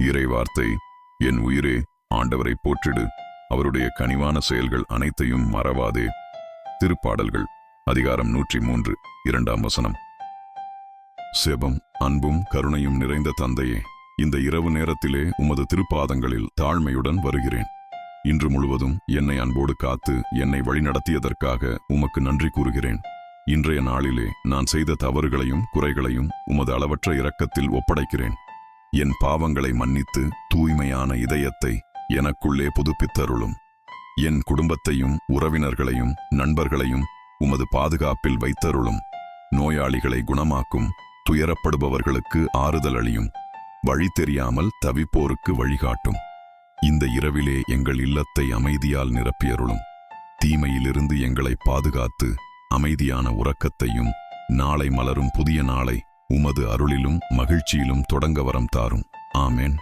இறைவார்த்தை: என் உயிரே, ஆண்டவரை போற்றிடு, அவருடைய கனிவான செயல்கள் அனைத்தையும் மறவாதே. திருப்பாடல்கள் அதிகாரம் 103 2ஆம் வசனம். செபம். அன்பும் கருணையும் நிறைந்த தந்தையே, இந்த இரவு நேரத்திலே உமது திருப்பாதங்களில் தாழ்மையுடன் வருகிறேன். இன்று முழுவதும் என்னை அன்போடு காத்து என்னை வழிநடத்தியதற்காக உமக்கு நன்றி கூறுகிறேன். இன்றைய நாளிலே நான் செய்த தவறுகளையும் குறைகளையும் உமது அளவற்ற இரக்கத்தில் ஒப்படைக்கிறேன். என் பாவங்களை மன்னித்து தூய்மையான இதயத்தை எனக்குள்ளே புதுப்பித்தருளும். என் குடும்பத்தையும் உறவினர்களையும் நண்பர்களையும் உமது பாதுகாப்பில் வைத்தருளும். நோயாளிகளை குணமாக்கும், துயரப்படுபவர்களுக்கு ஆறுதல் அளியும், வழி தெரியாமல் தவிப்போருக்கு வழிகாட்டும். இந்த இரவிலே எங்கள் இல்லத்தை அமைதியால் நிரப்பியருளும். தீமையிலிருந்து எங்களை பாதுகாத்து அமைதியான உறக்கத்தையும் நாளை மலரும் புதிய நாளை உமது அருளிலும் மகிழ்ச்சியிலும் தொடங்க வரம் தாரும். ஆமென்.